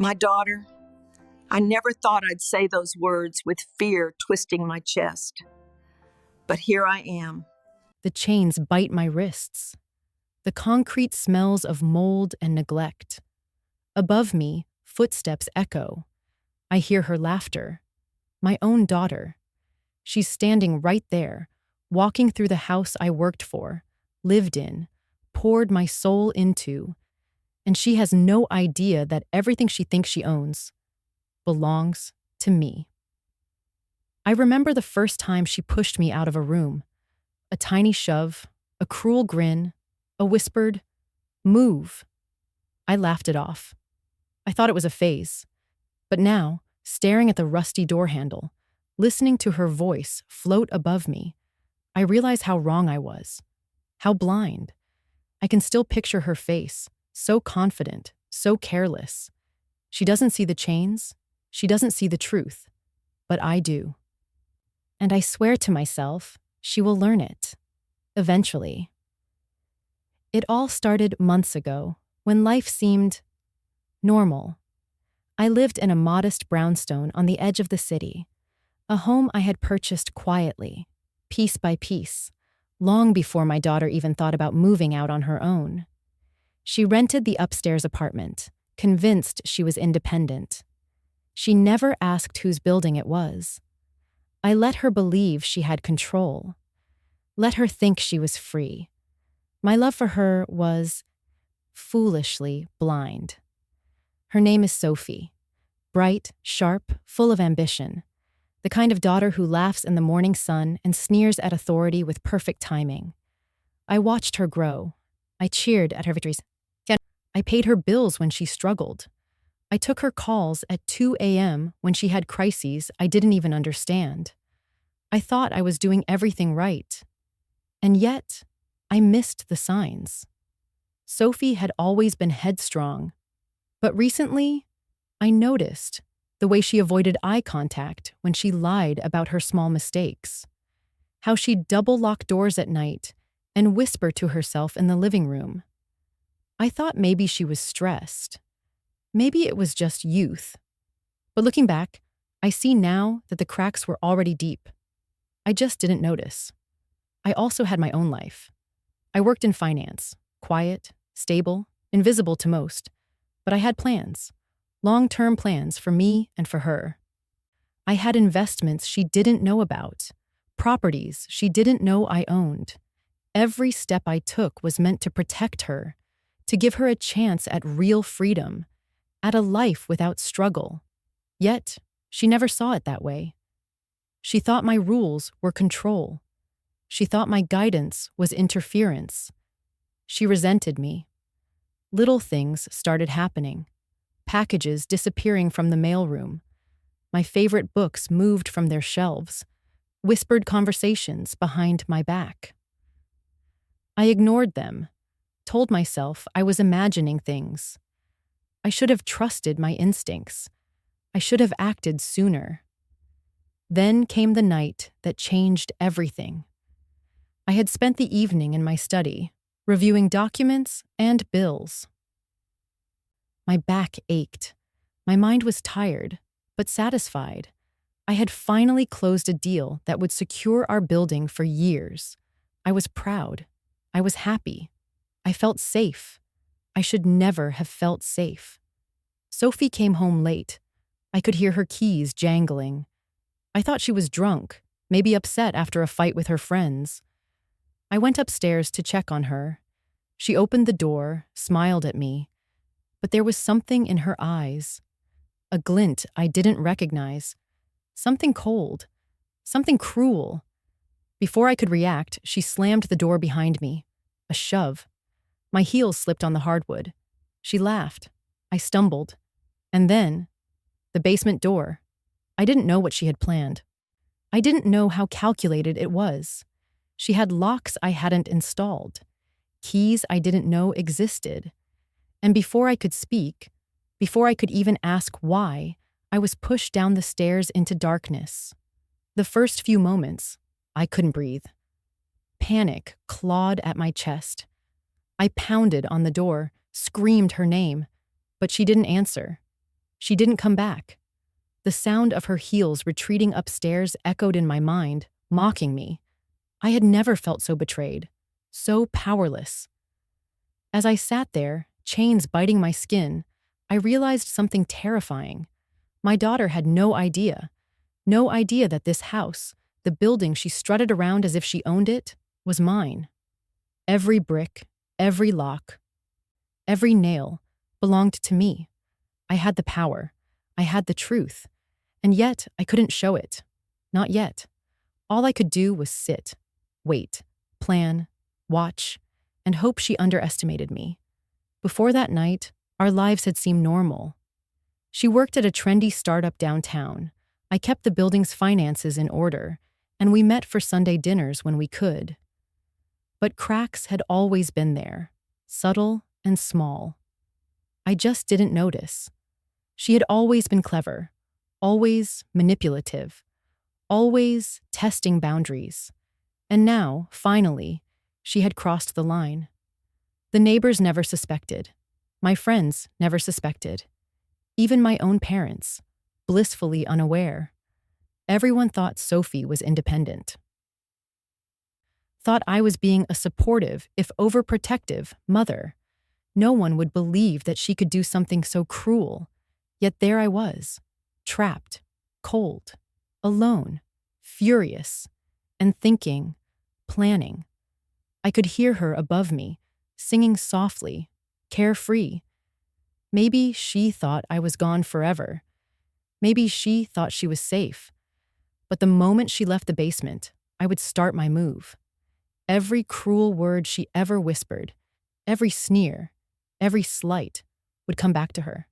My daughter, I never thought I'd say those words with fear twisting my chest. But here I am. The chains bite my wrists. The concrete smells of mold and neglect. Above me, footsteps echo. I hear her laughter. My own daughter. She's standing right there, walking through the house I worked for, lived in, poured my soul into, and she has no idea that everything she thinks she owns belongs to me. I remember the first time she pushed me out of a room. A tiny shove, a cruel grin, a whispered, "Move." I laughed it off. I thought it was a phase. But now, staring at the rusty door handle, listening to her voice float above me, I realize how wrong I was. How blind. I can still picture her face, so confident, so careless. She doesn't see the chains. She doesn't see the truth. But I do. And I swear to myself, she will learn it. Eventually. It all started months ago, when life seemed normal. I lived in a modest brownstone on the edge of the city, a home I had purchased quietly, piece by piece, long before my daughter even thought about moving out on her own. She rented the upstairs apartment, convinced she was independent. She never asked whose building it was. I let her believe she had control. Let her think she was free. My love for her was foolishly blind. Her name is Sophie. Bright, sharp, full of ambition. The kind of daughter who laughs in the morning sun and sneers at authority with perfect timing. I watched her grow. I cheered at her victories. I paid her bills when she struggled. I took her calls at 2 a.m. when she had crises I didn't even understand. I thought I was doing everything right. And yet, I missed the signs. Sophie had always been headstrong. But recently, I noticed the way she avoided eye contact when she lied about her small mistakes. How she'd double-lock doors at night and whisper to herself in the living room. I thought maybe she was stressed. Maybe it was just youth. But looking back, I see now that the cracks were already deep. I just didn't notice. I also had my own life. I worked in finance, quiet, stable, invisible to most. But I had plans, long-term plans for me and for her. I had investments she didn't know about, properties she didn't know I owned. Every step I took was meant to protect her, to give her a chance at real freedom, at a life without struggle. Yet, she never saw it that way. She thought my rules were control. She thought my guidance was interference. She resented me. Little things started happening. Packages disappearing from the mailroom. My favorite books moved from their shelves. Whispered conversations behind my back. I ignored them, told myself I was imagining things. I should have trusted my instincts. I should have acted sooner. Then came the night that changed everything. I had spent the evening in my study, reviewing documents and bills. My back ached. My mind was tired, but satisfied. I had finally closed a deal that would secure our building for years. I was proud. I was happy. I felt safe. I should never have felt safe. Sophie came home late. I could hear her keys jangling. I thought she was drunk, maybe upset after a fight with her friends. I went upstairs to check on her. She opened the door, smiled at me, but there was something in her eyes. A glint I didn't recognize. Something cold. Something cruel. Before I could react, she slammed the door behind me. A shove. My heels slipped on the hardwood. She laughed. I stumbled. And then, the basement door. I didn't know what she had planned. I didn't know how calculated it was. She had locks I hadn't installed, keys I didn't know existed. And before I could speak, before I could even ask why, I was pushed down the stairs into darkness. The first few moments, I couldn't breathe. Panic clawed at my chest. I pounded on the door, screamed her name, but she didn't answer. She didn't come back. The sound of her heels retreating upstairs echoed in my mind, mocking me. I had never felt so betrayed, so powerless. As I sat there, chains biting my skin, I realized something terrifying. My daughter had no idea that this house, the building she strutted around as if she owned it, was mine. Every brick, every lock, every nail belonged to me. I had the power. I had the truth. And yet, I couldn't show it. Not yet. All I could do was sit, wait, plan, watch, and hope she underestimated me. Before that night, our lives had seemed normal. She worked at a trendy startup downtown. I kept the building's finances in order, and we met for Sunday dinners when we could. But cracks had always been there, subtle and small. I just didn't notice. She had always been clever, always manipulative, always testing boundaries. And now, finally, she had crossed the line. The neighbors never suspected. My friends never suspected. Even my own parents, blissfully unaware. Everyone thought Sophie was independent. Thought I was being a supportive, if overprotective, mother. No one would believe that she could do something so cruel. Yet there I was, trapped, cold, alone, furious, and thinking, planning. I could hear her above me, singing softly, carefree. Maybe she thought I was gone forever. Maybe she thought she was safe. But the moment she left the basement, I would start my move. Every cruel word she ever whispered, every sneer, every slight, would come back to her.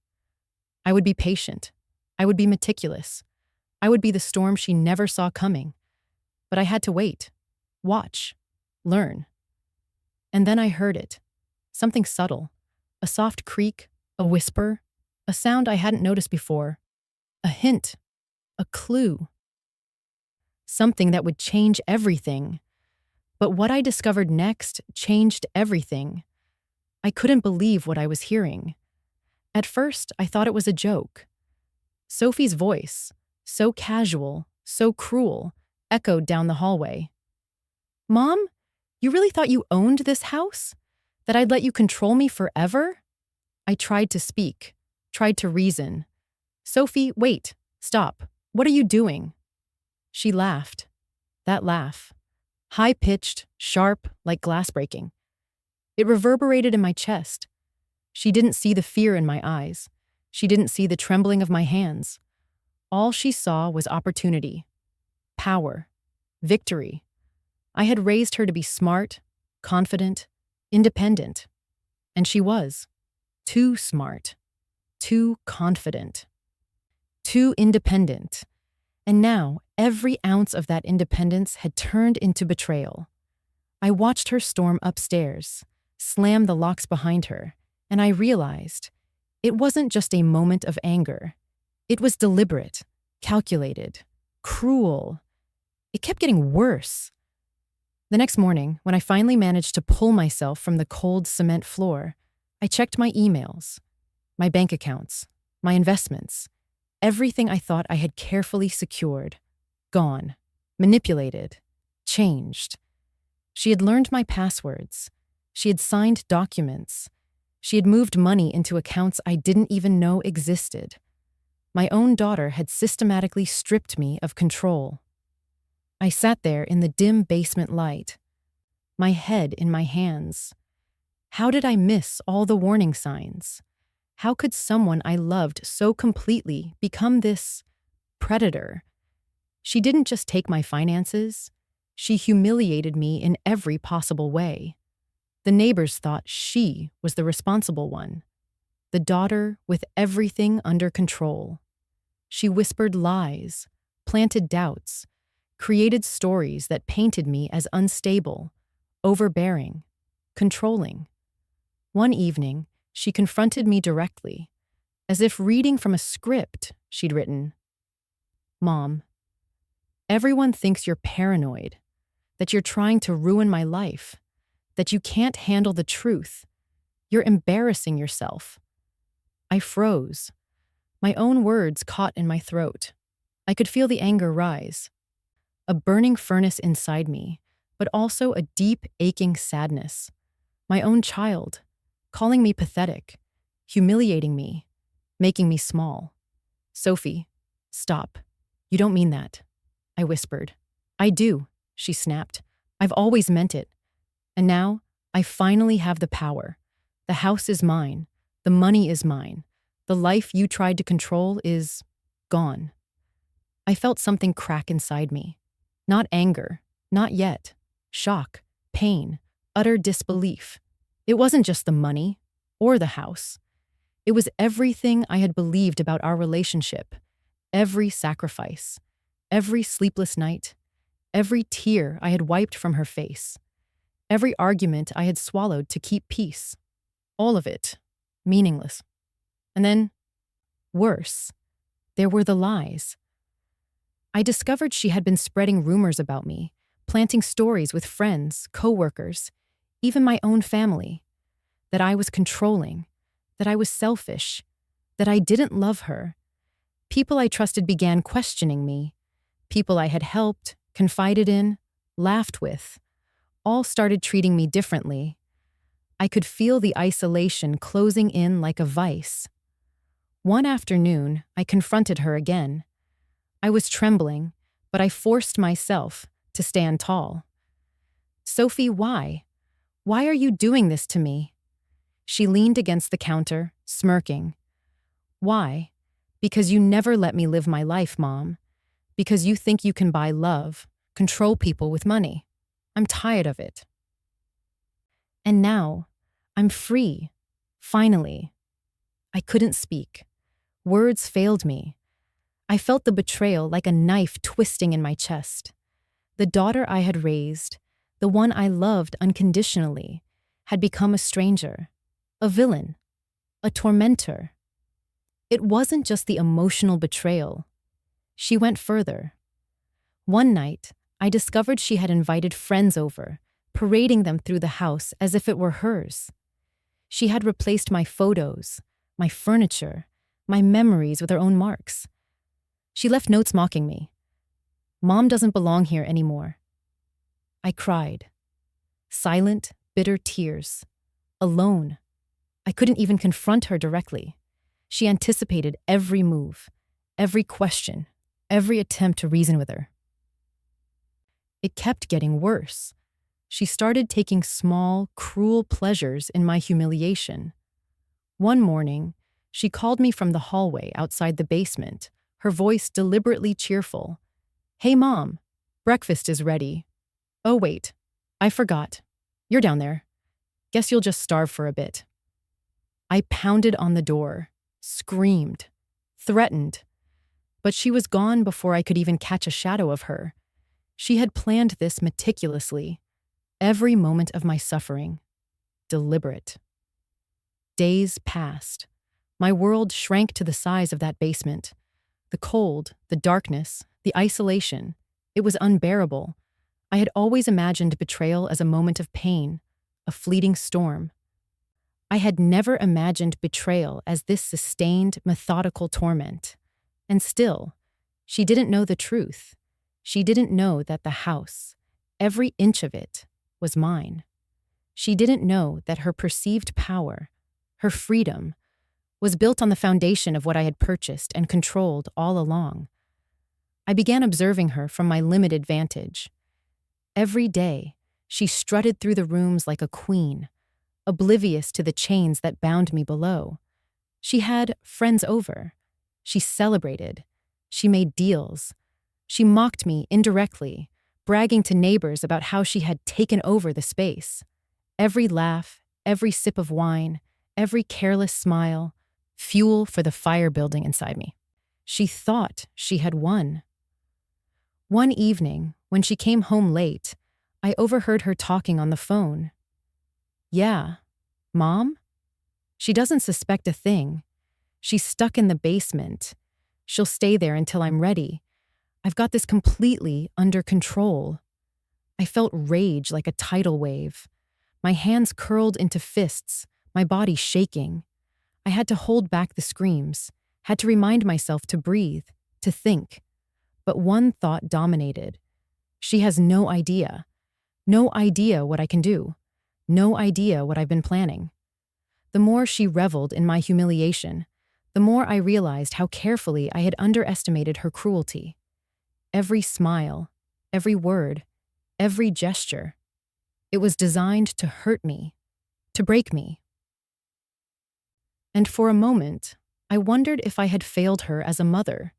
I would be patient. I would be meticulous. I would be the storm she never saw coming. But I had to wait, watch, learn. And then I heard it. Something subtle. A soft creak, a whisper, a sound I hadn't noticed before. A hint, a clue. Something that would change everything. But what I discovered next changed everything. I couldn't believe what I was hearing. At first, I thought it was a joke. Sophie's voice, so casual, so cruel, echoed down the hallway. "Mom, you really thought you owned this house? That I'd let you control me forever?" I tried to speak, tried to reason. "Sophie, wait, stop. What are you doing?" She laughed. That laugh. High-pitched, sharp, like glass breaking. It reverberated in my chest. She didn't see the fear in my eyes. She didn't see the trembling of my hands. All she saw was opportunity, power, victory. I had raised her to be smart, confident, independent. And she was. Too smart, too confident, too independent. And now, every ounce of that independence had turned into betrayal. I watched her storm upstairs, slam the locks behind her, and I realized it wasn't just a moment of anger. It was deliberate, calculated, cruel. It kept getting worse. The next morning, when I finally managed to pull myself from the cold cement floor, I checked my emails, my bank accounts, my investments, everything I thought I had carefully secured. Gone, manipulated, changed. She had learned my passwords. She had signed documents. She had moved money into accounts I didn't even know existed. My own daughter had systematically stripped me of control. I sat there in the dim basement light, my head in my hands. How did I miss all the warning signs? How could someone I loved so completely become this predator? She didn't just take my finances. She humiliated me in every possible way. The neighbors thought she was the responsible one, the daughter with everything under control. She whispered lies, planted doubts, created stories that painted me as unstable, overbearing, controlling. One evening, she confronted me directly, as if reading from a script she'd written. "Mom, everyone thinks you're paranoid, that you're trying to ruin my life, that you can't handle the truth. You're embarrassing yourself." I froze. My own words caught in my throat. I could feel the anger rise, a burning furnace inside me, but also a deep, aching sadness. My own child, calling me pathetic, humiliating me, making me small. Sophie, stop. You don't mean that, I whispered. I do, she snapped. I've always meant it. And now, I finally have the power. The house is mine. The money is mine. The life you tried to control is gone. I felt something crack inside me. Not anger, not yet. Shock, pain, utter disbelief. It wasn't just the money or the house. It was everything I had believed about our relationship. Every sacrifice, every sleepless night, every tear I had wiped from her face, every argument I had swallowed to keep peace. All of it, meaningless. And then, worse, there were the lies. I discovered she had been spreading rumors about me, planting stories with friends, coworkers, even my own family, that I was controlling, that I was selfish, that I didn't love her. People I trusted began questioning me. People I had helped, confided in, laughed with, all started treating me differently. I could feel the isolation closing in like a vice. One afternoon, I confronted her again. I was trembling, but I forced myself to stand tall. Sophie, why? Why are you doing this to me? She leaned against the counter, smirking. Why? Because you never let me live my life, Mom. Because you think you can buy love, control people with money. I'm tired of it. And now, I'm free. Finally. I couldn't speak. Words failed me. I felt the betrayal like a knife twisting in my chest. The daughter I had raised, the one I loved unconditionally, had become a stranger, a villain, a tormentor. It wasn't just the emotional betrayal. She went further. One night, I discovered she had invited friends over, parading them through the house as if it were hers. She had replaced my photos, my furniture, my memories with her own marks. She left notes mocking me. Mom doesn't belong here anymore. I cried. Silent, bitter tears. Alone. I couldn't even confront her directly. She anticipated every move, every question, every attempt to reason with her. It kept getting worse. She started taking small, cruel pleasures in my humiliation. One morning, she called me from the hallway outside the basement, her voice deliberately cheerful. Hey, Mom, breakfast is ready. Oh, wait, I forgot. You're down there. Guess you'll just starve for a bit. I pounded on the door, screamed, threatened. But she was gone before I could even catch a shadow of her. She had planned this meticulously. Every moment of my suffering. Deliberate. Days passed. My world shrank to the size of that basement. The cold, the darkness, the isolation. It was unbearable. I had always imagined betrayal as a moment of pain, a fleeting storm. I had never imagined betrayal as this sustained, methodical torment. And still, she didn't know the truth. She didn't know that the house, every inch of it, was mine. She didn't know that her perceived power, her freedom, was built on the foundation of what I had purchased and controlled all along. I began observing her from my limited vantage. Every day, she strutted through the rooms like a queen, oblivious to the chains that bound me below. She had friends over. She celebrated. She made deals. She mocked me indirectly, bragging to neighbors about how she had taken over the space. Every laugh, every sip of wine, every careless smile, fuel for the fire building inside me. She thought she had won. One evening, when she came home late, I overheard her talking on the phone. Yeah, Mom? She doesn't suspect a thing. She's stuck in the basement. She'll stay there until I'm ready. I've got this completely under control. I felt rage like a tidal wave. My hands curled into fists, my body shaking. I had to hold back the screams. had to remind myself to breathe, to think. But one thought dominated. She has no idea. No idea what I can do. No idea what I've been planning. The more she reveled in my humiliation, the more I realized how carefully I had underestimated her cruelty. Every smile, every word, every gesture. It was designed to hurt me, to break me. And for a moment, I wondered if I had failed her as a mother,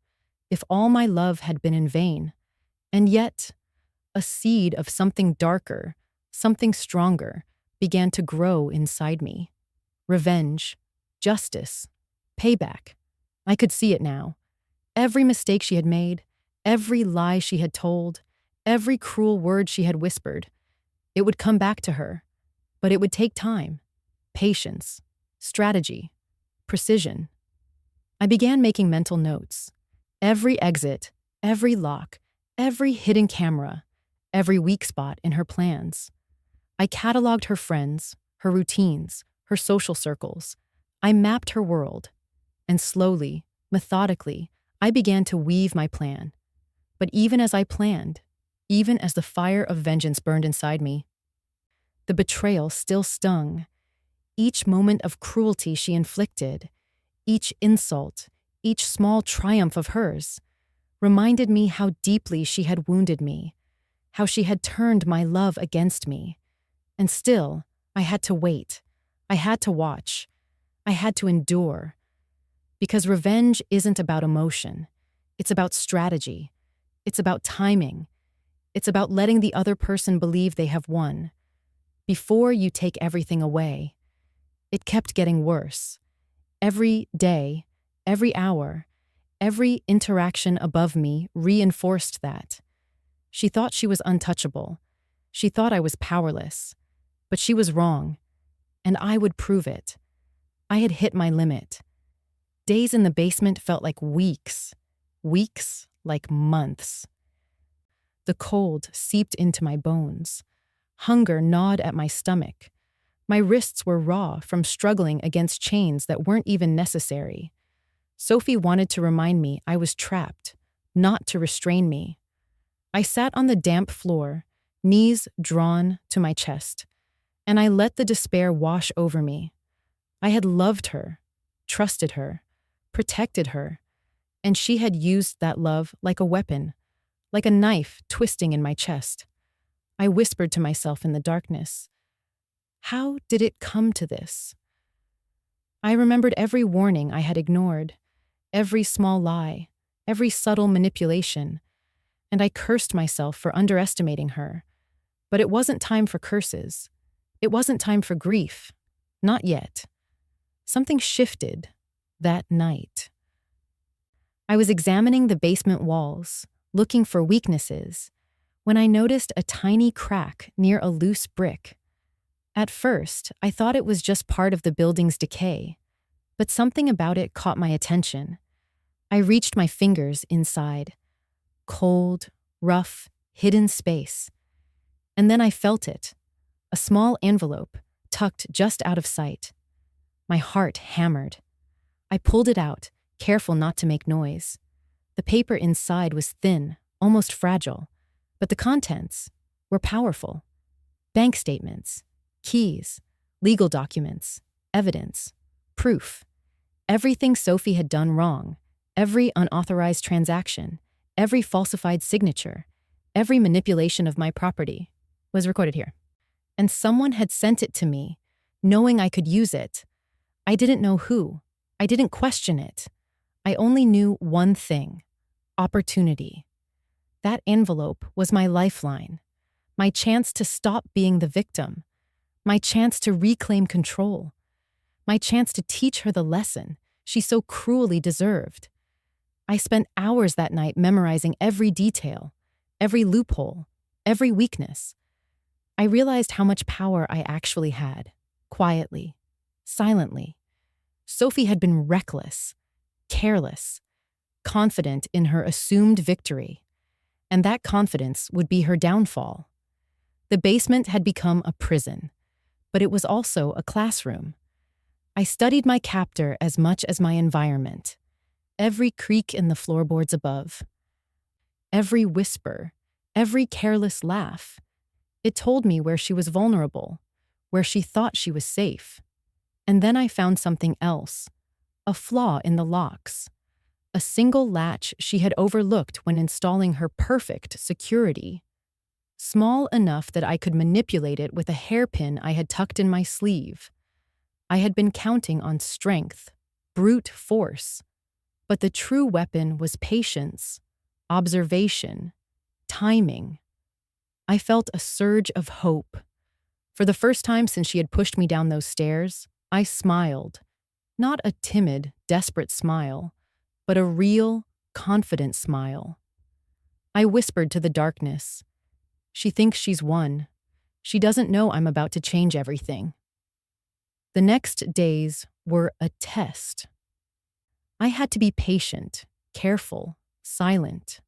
if all my love had been in vain. And yet, a seed of something darker, something stronger, began to grow inside me. Revenge, justice, payback. I could see it now. Every mistake she had made, every lie she had told, every cruel word she had whispered, it would come back to her. But it would take time, patience, strategy, precision. I began making mental notes. Every exit, every lock, every hidden camera, every weak spot in her plans. I cataloged her friends, her routines, her social circles. I mapped her world. And slowly, methodically, I began to weave my plan. But even as I planned, even as the fire of vengeance burned inside me, the betrayal still stung. Each moment of cruelty she inflicted, each insult, each small triumph of hers, reminded me how deeply she had wounded me, how she had turned my love against me. And still, I had to wait. I had to watch. I had to endure. Because revenge isn't about emotion. It's about strategy. It's about timing. It's about letting the other person believe they have won. Before you take everything away. It kept getting worse. Every day, every hour, every interaction above me reinforced that. She thought she was untouchable. She thought I was powerless. But she was wrong. And I would prove it. I had hit my limit. Days in the basement felt like weeks. Weeks like months. The cold seeped into my bones. Hunger gnawed at my stomach. My wrists were raw from struggling against chains that weren't even necessary. Sophie wanted to remind me I was trapped, not to restrain me. I sat on the damp floor, knees drawn to my chest, and I let the despair wash over me. I had loved her, trusted her, protected her, and she had used that love like a weapon, like a knife twisting in my chest. I whispered to myself in the darkness, how did it come to this? I remembered every warning I had ignored, every small lie, every subtle manipulation, and I cursed myself for underestimating her. But it wasn't time for curses. It wasn't time for grief. Not yet. Something shifted that night. I was examining the basement walls, looking for weaknesses, when I noticed a tiny crack near a loose brick. At first, I thought it was just part of the building's decay, but something about it caught my attention. I reached my fingers inside. Cold, rough, hidden space. And then I felt it. A small envelope, tucked just out of sight. My heart hammered. I pulled it out, careful not to make noise. The paper inside was thin, almost fragile, but the contents were powerful. Bank statements, keys, legal documents, evidence, proof. Everything Sophie had done wrong, every unauthorized transaction, every falsified signature, every manipulation of my property was recorded here. And someone had sent it to me, knowing I could use it. I didn't know who. I didn't question it. I only knew one thing: opportunity. That envelope was my lifeline, my chance to stop being the victim, my chance to reclaim control, my chance to teach her the lesson she so cruelly deserved. I spent hours that night memorizing every detail, every loophole, every weakness. I realized how much power I actually had, quietly, silently. Sophie had been reckless, careless, confident in her assumed victory, and that confidence would be her downfall. The basement had become a prison, but it was also a classroom. I studied my captor as much as my environment. every creak in the floorboards above, every whisper, every careless laugh. It told me where she was vulnerable, where she thought she was safe. And then I found something else, a flaw in the locks, a single latch she had overlooked when installing her perfect security, small enough that I could manipulate it with a hairpin I had tucked in my sleeve. I had been counting on strength, brute force, but the true weapon was patience, observation, timing. I felt a surge of hope. For the first time since she had pushed me down those stairs, I smiled. Not a timid, desperate smile, but a real, confident smile. I whispered to the darkness, "She thinks she's won. She doesn't know I'm about to change everything." The next days were a test. I had to be patient, careful, silent.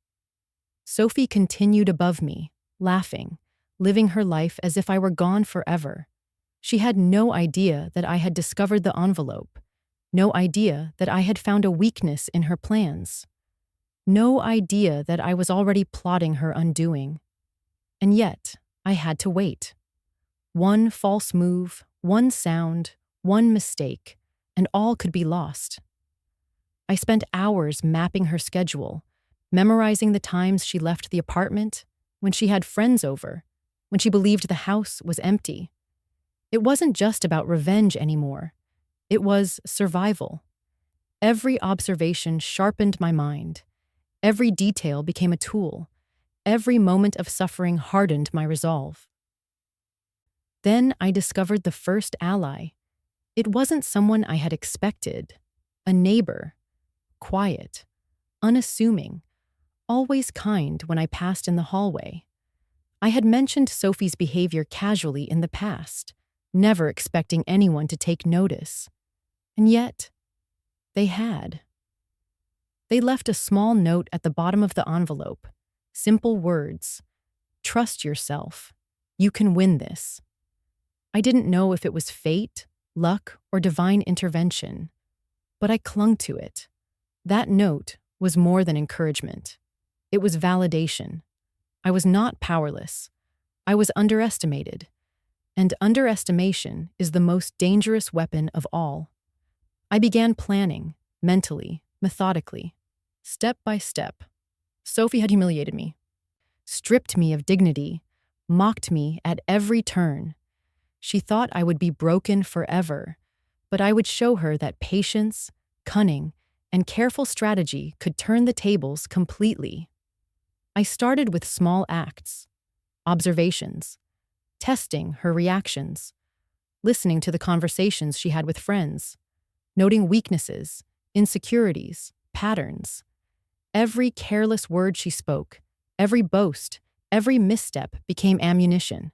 Sophie continued above me, laughing, living her life as if I were gone forever. She had no idea that I had discovered the envelope, no idea that I had found a weakness in her plans, no idea that I was already plotting her undoing. And yet, I had to wait. One false move, one sound, one mistake, and all could be lost. I spent hours mapping her schedule, memorizing the times she left the apartment, when she had friends over, when she believed the house was empty. It wasn't just about revenge anymore. It was survival. Every observation sharpened my mind. Every detail became a tool. Every moment of suffering hardened my resolve. Then I discovered the first ally. It wasn't someone I had expected. A neighbor. Quiet. Unassuming. Always kind when I passed in the hallway. I had mentioned Sophie's behavior casually in the past, never expecting anyone to take notice. And yet, they had. They left a small note at the bottom of the envelope. Simple words. "Trust yourself. You can win this." I didn't know if it was fate, luck, or divine intervention, but I clung to it. That note was more than encouragement. It was validation. I was not powerless. I was underestimated. And underestimation is the most dangerous weapon of all. I began planning, mentally, methodically, step by step. Sophie had humiliated me, stripped me of dignity, mocked me at every turn. She thought I would be broken forever, but I would show her that patience, cunning, and careful strategy could turn the tables completely. I started with small acts, observations, testing her reactions, listening to the conversations she had with friends, noting weaknesses, insecurities, patterns. Every careless word she spoke, every boast, every misstep became ammunition.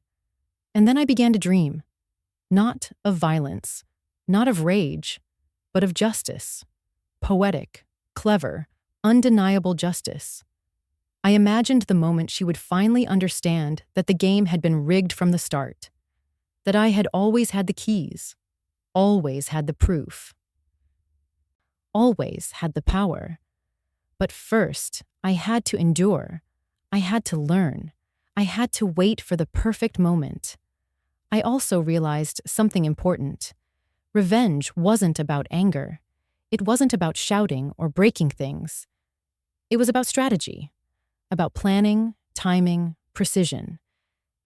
And then I began to dream, not of violence, not of rage, but of justice. Poetic, clever, undeniable justice. I imagined the moment she would finally understand that the game had been rigged from the start, that I had always had the keys, always had the proof, always had the power. But first, I had to endure. I had to learn. I had to wait for the perfect moment. I also realized something important. Revenge wasn't about anger. It wasn't about shouting or breaking things. It was about strategy, about planning, timing, precision.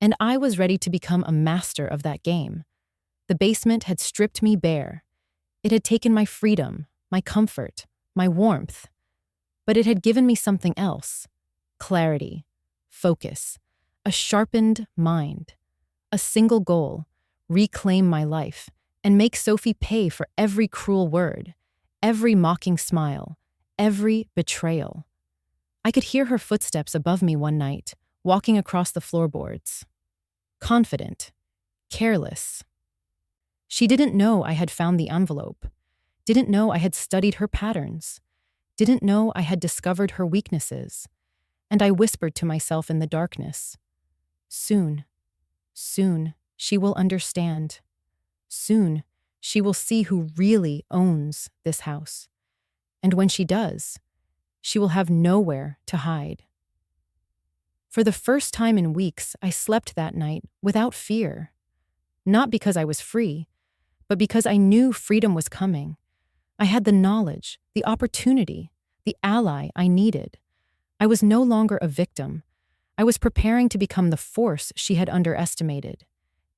And I was ready to become a master of that game. The basement had stripped me bare. It had taken my freedom, my comfort, my warmth. But it had given me something else: clarity, focus, a sharpened mind, a single goal: reclaim my life and make Sophie pay for every cruel word, every mocking smile, every betrayal. I could hear her footsteps above me one night, walking across the floorboards. Confident, careless. She didn't know I had found the envelope, didn't know I had studied her patterns, didn't know I had discovered her weaknesses. And I whispered to myself in the darkness, soon, she will understand. Soon, she will see who really owns this house. And when she does, she will have nowhere to hide. For the first time in weeks, I slept that night without fear. Not because I was free, but because I knew freedom was coming. I had the knowledge, the opportunity, the ally I needed. I was no longer a victim. I was preparing to become the force she had underestimated.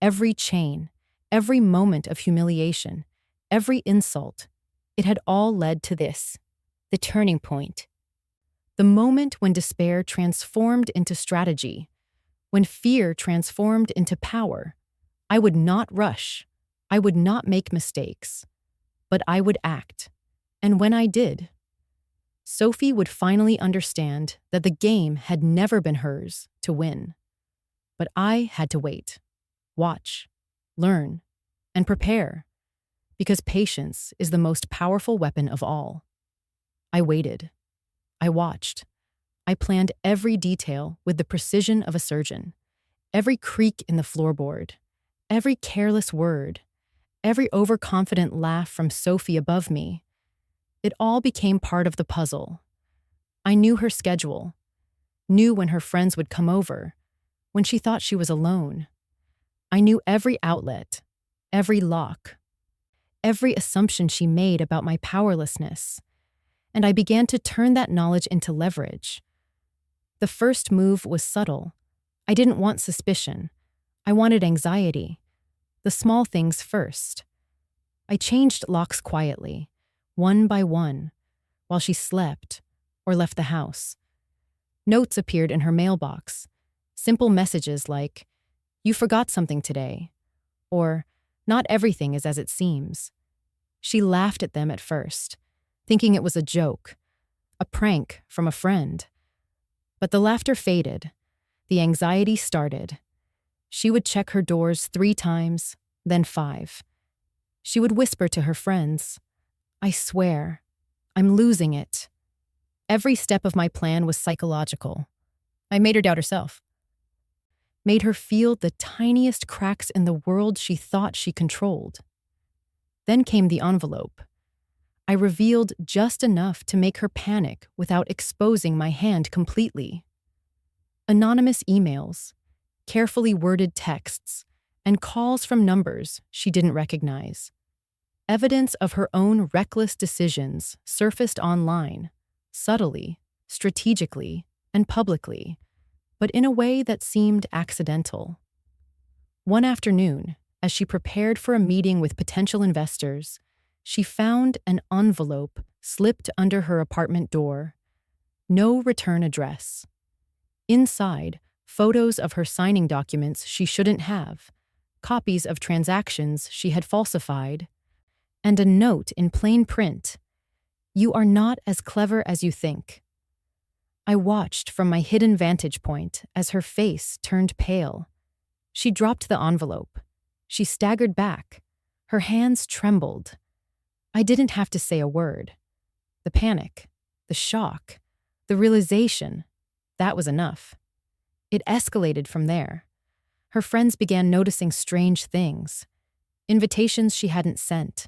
Every chain, every moment of humiliation, every insult, it had all led to this, the turning point. The moment when despair transformed into strategy, when fear transformed into power. I would not rush. I would not make mistakes. But I would act. And when I did, Sophie would finally understand that the game had never been hers to win. But I had to wait, watch, learn, and prepare, because patience is the most powerful weapon of all. I waited. I watched. I planned every detail with the precision of a surgeon. Every creak in the floorboard, every careless word, every overconfident laugh from Sophie above me. It all became part of the puzzle. I knew her schedule, knew when her friends would come over, when she thought she was alone. I knew every outlet, every lock, every assumption she made about my powerlessness, and I began to turn that knowledge into leverage. The first move was subtle. I didn't want suspicion. I wanted anxiety. The small things first. I changed locks quietly, one by one, while she slept or left the house. Notes appeared in her mailbox. Simple messages like, "You forgot something today," or "Not everything is as it seems." She laughed at them at first, thinking it was a joke, a prank from a friend. But the laughter faded. The anxiety started. She would check her doors 3 times, then 5. She would whisper to her friends, "I swear, I'm losing it." Every step of my plan was psychological. I made her doubt herself. Made her feel the tiniest cracks in the world she thought she controlled. Then came the envelope. I revealed just enough to make her panic without exposing my hand completely. Anonymous emails, carefully worded texts, and calls from numbers she didn't recognize. Evidence of her own reckless decisions surfaced online, subtly, strategically, and publicly, but in a way that seemed accidental. One afternoon, as she prepared for a meeting with potential investors, she found an envelope slipped under her apartment door. No return address. Inside, photos of her signing documents she shouldn't have, copies of transactions she had falsified, and a note in plain print, "You are not as clever as you think." I watched from my hidden vantage point as her face turned pale. She dropped the envelope. She staggered back. Her hands trembled. I didn't have to say a word. The panic, the shock, the realization, that was enough. It escalated from there. Her friends began noticing strange things. Invitations she hadn't sent.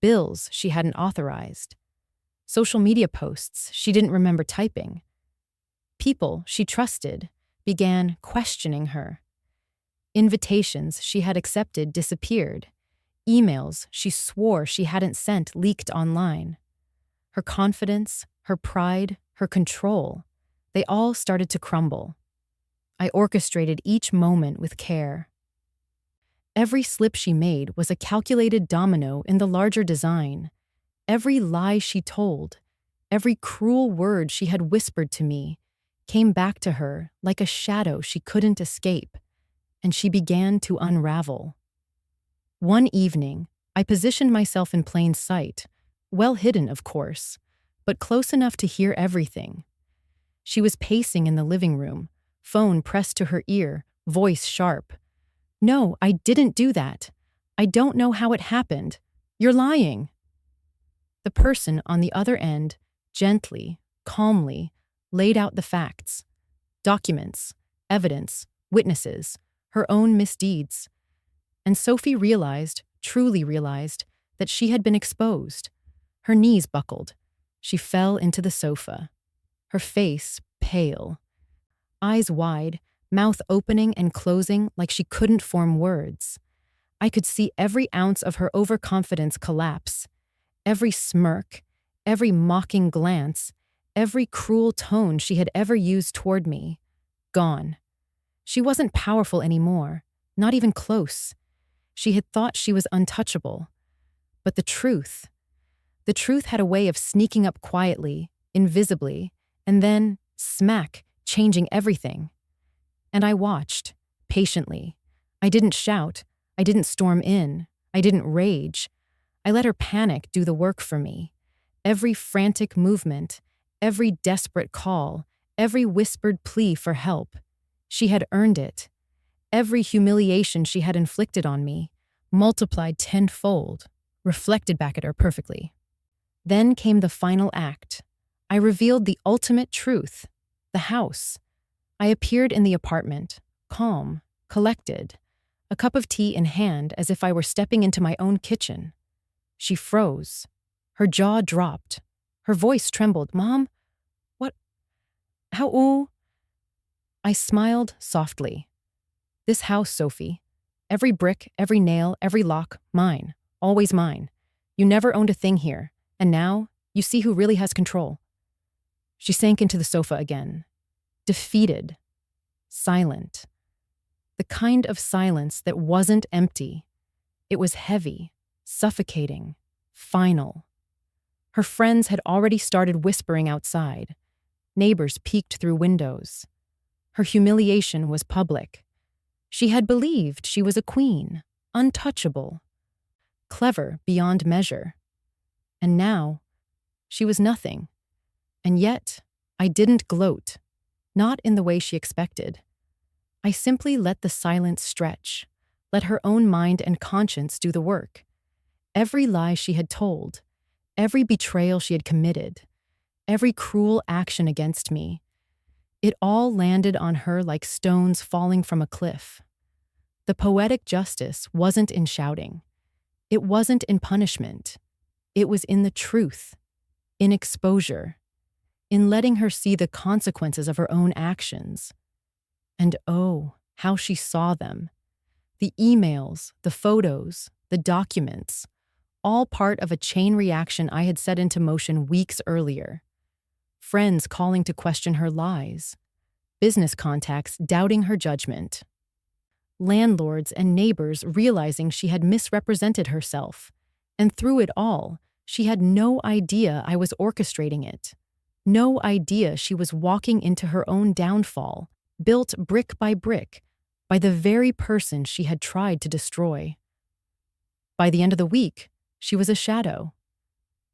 Bills she hadn't authorized. Social media posts she didn't remember typing. People she trusted began questioning her. Invitations she had accepted disappeared. Emails she swore she hadn't sent leaked online. Her confidence, her pride, her control, they all started to crumble. I orchestrated each moment with care. Every slip she made was a calculated domino in the larger design. Every lie she told, every cruel word she had whispered to me, came back to her like a shadow she couldn't escape, and she began to unravel. One evening, I positioned myself in plain sight, well hidden, of course, but close enough to hear everything. She was pacing in the living room, phone pressed to her ear, voice sharp. "No, I didn't do that. I don't know how it happened. You're lying." The person on the other end, gently, calmly, laid out the facts. Documents, evidence, witnesses, her own misdeeds. And Sophie realized, truly realized, that she had been exposed. Her knees buckled. She fell into the sofa, her face pale, eyes wide, mouth opening and closing like she couldn't form words. I could see every ounce of her overconfidence collapse, every smirk, every mocking glance, every cruel tone she had ever used toward me. Gone. She wasn't powerful anymore, not even close. She had thought she was untouchable. But the truth had a way of sneaking up quietly, invisibly, and then, smack, changing everything. And I watched, patiently. I didn't shout. I didn't storm in. I didn't rage. I let her panic do the work for me. Every frantic movement, every desperate call, every whispered plea for help. She had earned it. Every humiliation she had inflicted on me, multiplied tenfold, reflected back at her perfectly. Then came the final act. I revealed the ultimate truth, the house. I appeared in the apartment, calm, collected, a cup of tea in hand as if I were stepping into my own kitchen. She froze. Her jaw dropped. Her voice trembled. Mom? What? How? Ooh? I smiled softly. This house, Sophie. Every brick, every nail, every lock, mine. Always mine. You never owned a thing here. And now, you see who really has control. She sank into the sofa again. Defeated. Silent. The kind of silence that wasn't empty. It was heavy, suffocating, final. Her friends had already started whispering outside. Neighbors peeked through windows. Her humiliation was public. She had believed she was a queen, untouchable, clever beyond measure. And now, she was nothing. And yet, I didn't gloat, not in the way she expected. I simply let the silence stretch, let her own mind and conscience do the work. Every lie she had told, every betrayal she had committed, every cruel action against me, it all landed on her like stones falling from a cliff. The poetic justice wasn't in shouting. It wasn't in punishment. It was in the truth, in exposure, in letting her see the consequences of her own actions. And oh, how she saw them. The emails, the photos, the documents, all part of a chain reaction I had set into motion weeks earlier. Friends calling to question her lies, business contacts doubting her judgment, landlords and neighbors realizing she had misrepresented herself, and through it all, she had no idea I was orchestrating it, no idea she was walking into her own downfall, built brick by the very person she had tried to destroy. By the end of the week, she was a shadow.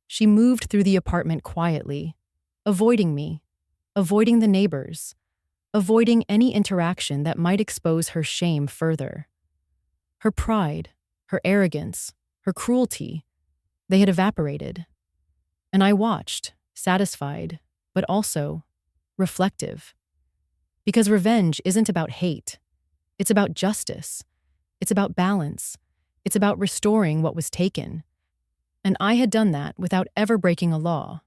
She moved through the apartment quietly, avoiding me, avoiding the neighbors, avoiding any interaction that might expose her shame further. Her pride, her arrogance, her cruelty, they had evaporated. And I watched, satisfied, but also reflective. Because revenge isn't about hate. It's about justice. It's about balance. It's about restoring what was taken. And I had done that without ever breaking a law,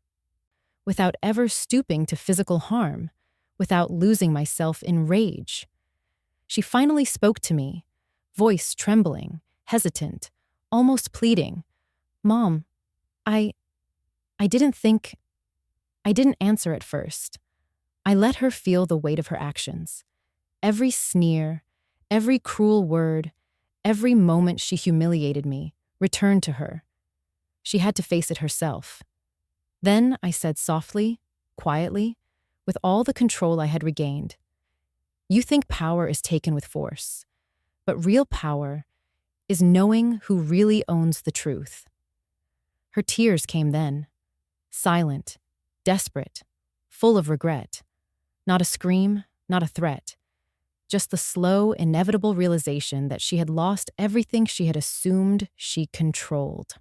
without ever stooping to physical harm, without losing myself in rage. She finally spoke to me, voice trembling, hesitant, almost pleading. Mom, I didn't answer at first. I let her feel the weight of her actions. Every sneer, every cruel word, every moment she humiliated me returned to her. She had to face it herself. Then I said softly, quietly, with all the control I had regained, you think power is taken with force, but real power is knowing who really owns the truth. Her tears came then, silent, desperate, full of regret. Not a scream, not a threat. Just the slow, inevitable realization that she had lost everything she had assumed she controlled.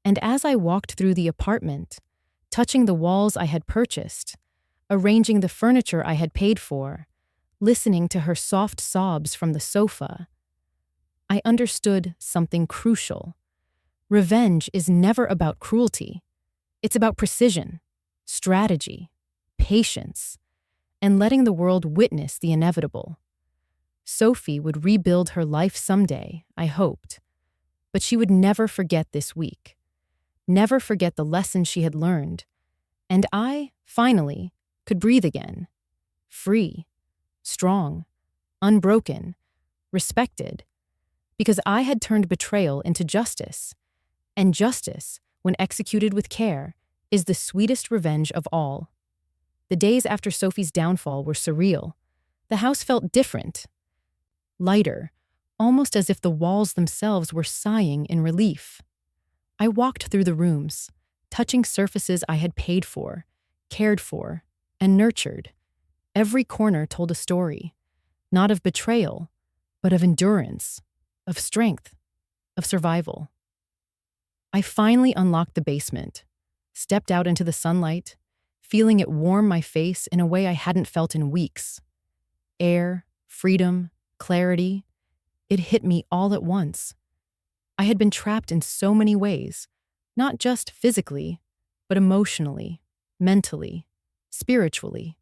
And as I walked through the apartment, touching the walls I had purchased, arranging the furniture I had paid for, listening to her soft sobs from the sofa, I understood something crucial. Revenge is never about cruelty. It's about precision, strategy, patience, and letting the world witness the inevitable. Sophie would rebuild her life someday, I hoped, but she would never forget this week, never forget the lessons she had learned, and I, finally, could breathe again, free, strong, unbroken, respected, because I had turned betrayal into justice, and justice, when executed with care, is the sweetest revenge of all. The days after Sophie's downfall were surreal. The house felt different, lighter, almost as if the walls themselves were sighing in relief. I walked through the rooms, touching surfaces I had paid for, cared for, and nurtured. Every corner told a story, not of betrayal, but of endurance, of strength, of survival. I finally unlocked the basement, stepped out into the sunlight, feeling it warm my face in a way I hadn't felt in weeks. Air, freedom, clarity, it hit me all at once. I had been trapped in so many ways, not just physically, but emotionally, mentally, spiritually.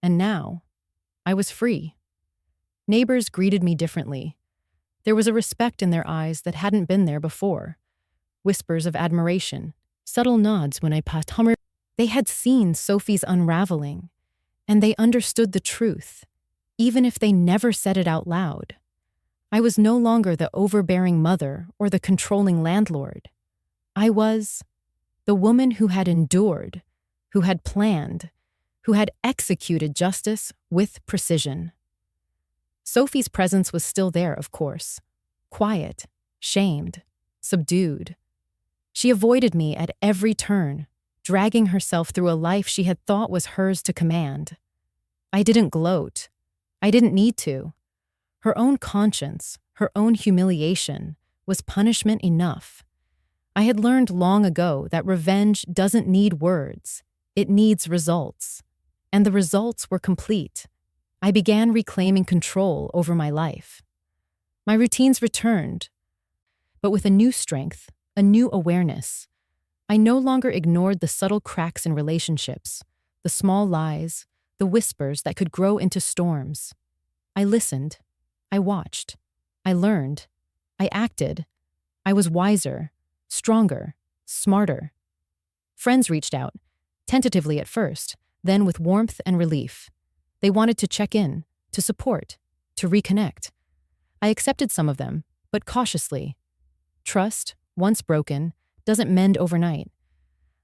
And now, I was free. Neighbors greeted me differently. There was a respect in their eyes that hadn't been there before. Whispers of admiration, subtle nods when I passed Hummer. They had seen Sophie's unraveling, and they understood the truth, even if they never said it out loud. I was no longer the overbearing mother or the controlling landlord. I was the woman who had endured, who had planned, who had executed justice with precision. Sophie's presence was still there, of course, quiet, shamed, subdued. She avoided me at every turn, dragging herself through a life she had thought was hers to command. I didn't gloat. I didn't need to. Her own conscience, her own humiliation, was punishment enough. I had learned long ago that revenge doesn't need words, it needs results. And the results were complete. I began reclaiming control over my life. My routines returned, but with a new strength, a new awareness. I no longer ignored the subtle cracks in relationships, the small lies, the whispers that could grow into storms. I listened. I watched. I learned. I acted. I was wiser, stronger, smarter. Friends reached out, tentatively at first, then with warmth and relief. They wanted to check in, to support, to reconnect. I accepted some of them, but cautiously. Trust, once broken, doesn't mend overnight.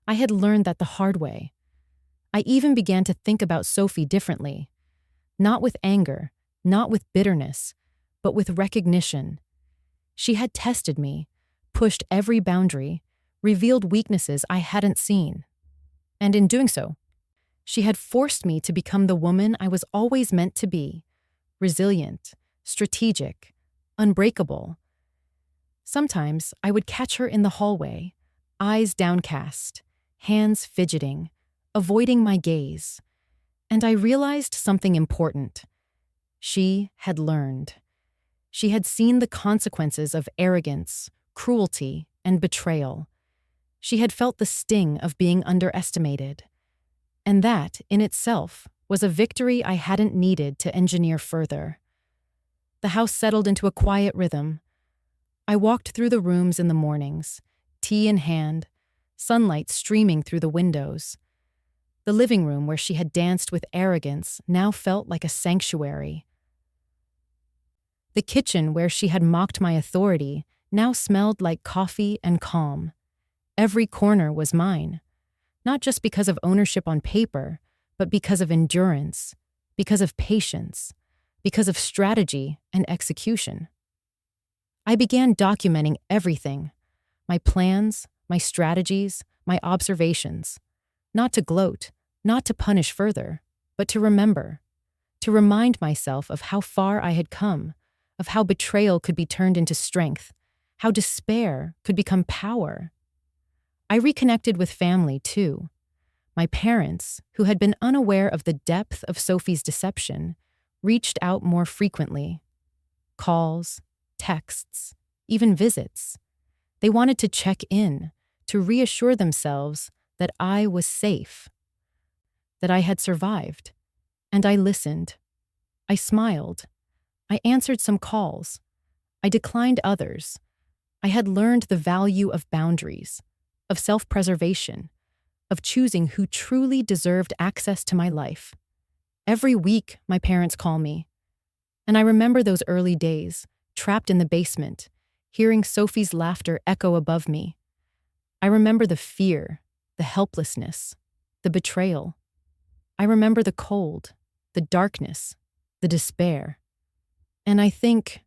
I had learned that the hard way. I even began to think about Sophie differently. Not with anger, not with bitterness, but with recognition. She had tested me, pushed every boundary, revealed weaknesses I hadn't seen. And in doing so, she had forced me to become the woman I was always meant to be, resilient, strategic, unbreakable. Sometimes I would catch her in the hallway, eyes downcast, hands fidgeting, avoiding my gaze. And I realized something important. She had learned. She had seen the consequences of arrogance, cruelty, and betrayal. She had felt the sting of being underestimated. And that, in itself, was a victory I hadn't needed to engineer further. The house settled into a quiet rhythm. I walked through the rooms in the mornings, tea in hand, sunlight streaming through the windows. The living room where she had danced with arrogance now felt like a sanctuary. The kitchen where she had mocked my authority now smelled like coffee and calm. Every corner was mine, not just because of ownership on paper, but because of endurance, because of patience, because of strategy and execution. I began documenting everything, my plans, my strategies, my observations, not to gloat, not to punish further, but to remember, to remind myself of how far I had come, of how betrayal could be turned into strength, how despair could become power. I reconnected with family, too. My parents, who had been unaware of the depth of Sophie's deception, reached out more frequently. Calls, texts, even visits. They wanted to check in, to reassure themselves that I was safe, that I had survived. And I listened. I smiled. I answered some calls. I declined others. I had learned the value of boundaries, of self-preservation, of choosing who truly deserved access to my life. Every week, my parents call me. And I remember those early days, trapped in the basement, hearing Sophie's laughter echo above me. I remember the fear, the helplessness, the betrayal. I remember the cold, the darkness, the despair. And I think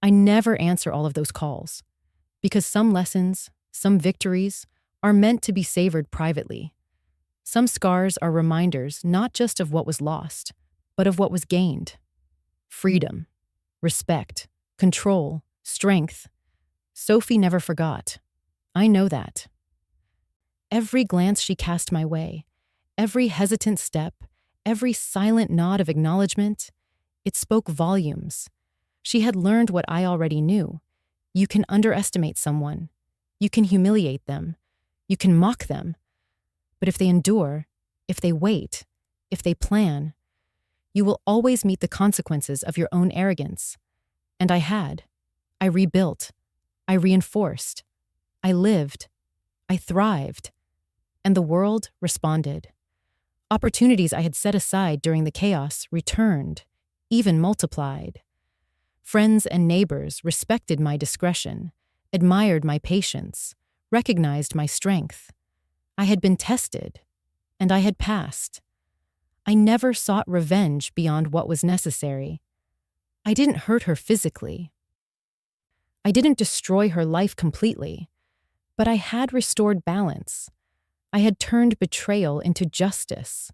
I never answer all of those calls, because some lessons, some victories, are meant to be savored privately. Some scars are reminders not just of what was lost, but of what was gained. Freedom, respect, control, strength. Sophie never forgot. I know that. Every glance she cast my way, every hesitant step, every silent nod of acknowledgement, it spoke volumes. She had learned what I already knew. You can underestimate someone. You can humiliate them. You can mock them. But if they endure, if they wait, if they plan, you will always meet the consequences of your own arrogance. And I had. I rebuilt. I reinforced. I lived. I thrived. And the world responded. Opportunities I had set aside during the chaos returned, even multiplied. Friends and neighbors respected my discretion, admired my patience, recognized my strength. I had been tested, and I had passed. I never sought revenge beyond what was necessary. I didn't hurt her physically. I didn't destroy her life completely, but I had restored balance. I had turned betrayal into justice,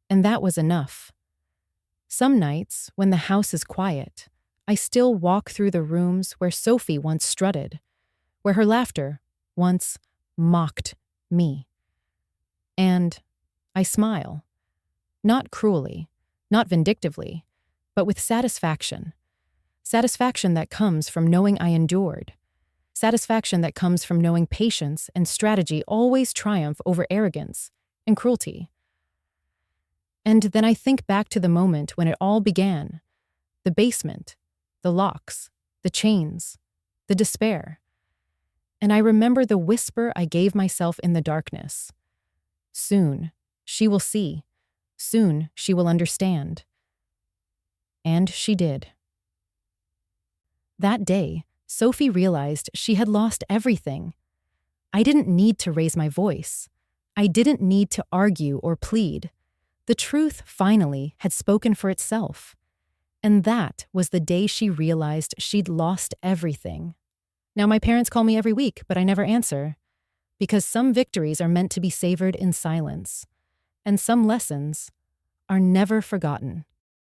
and that was enough. Some nights, when the house is quiet, I still walk through the rooms where Sophie once strutted, where her laughter once mocked me. And I smile. Not cruelly, not vindictively, but with satisfaction. Satisfaction that comes from knowing I endured. Satisfaction that comes from knowing patience and strategy always triumph over arrogance and cruelty. And then I think back to the moment when it all began. The basement, the locks, the chains, the despair. And I remember the whisper I gave myself in the darkness. Soon, she will see. Soon, she will understand. And she did. That day, Sophie realized she had lost everything. I didn't need to raise my voice. I didn't need to argue or plead. The truth, finally, had spoken for itself. And that was the day she realized she'd lost everything. Now, my parents call me every week, but I never answer. Because some victories are meant to be savored in silence. And some lessons are never forgotten.